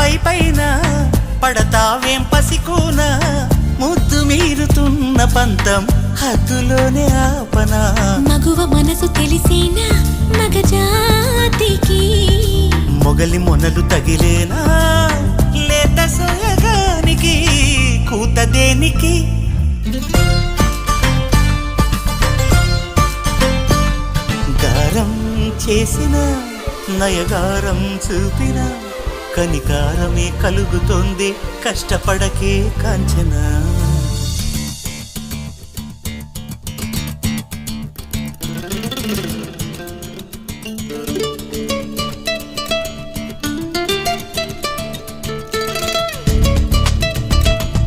పై పైన పడతావేం పసికూన ముద్దు మీరుతున్న పంతం హద్దులోనే ఆపనా మగువ మనసు తెలిసేనా మగజాతికి మొగలి మొనలు తగిలేనా లేత సోయగానికి కూత దేనికి గారం చేసిన నయగారం చూపిన కనికారమే కలుగుతోంది కష్టపడకే కాంచనా